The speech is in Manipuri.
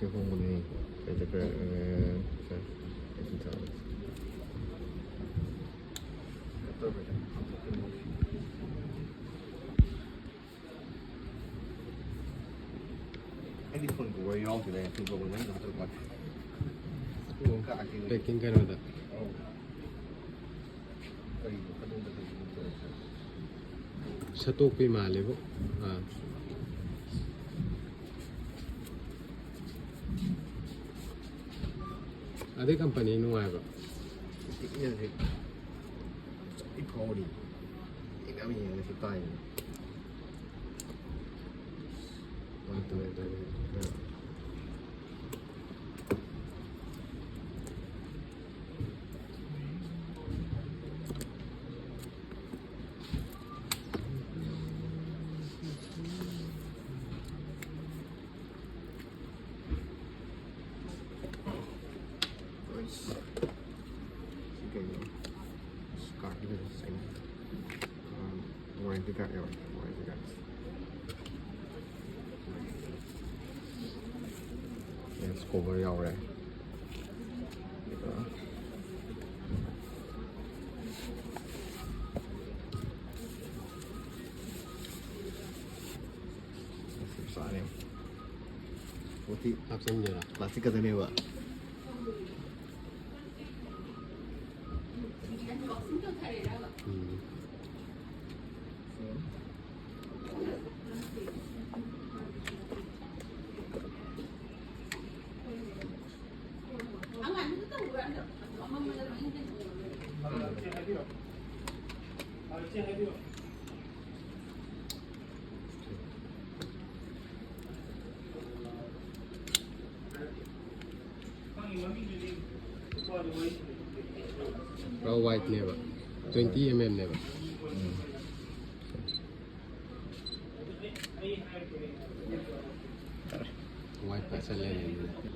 공부네. 이제 진짜. 핸드폰 왜 이러고 그래? 그거 왜 이러고 그래? पैकिंग करना था शतों पे माले वो हाँ अदे कंपनी नु आएगा 이거리 이남이 이제 따이 हाँ तो ngoài cái cạnh rồi ngoài cái cạnh cổ vào dầu này xóa này một tí आप समझे ना plastic cái này vậy raw white never 20 mm never white pasal lain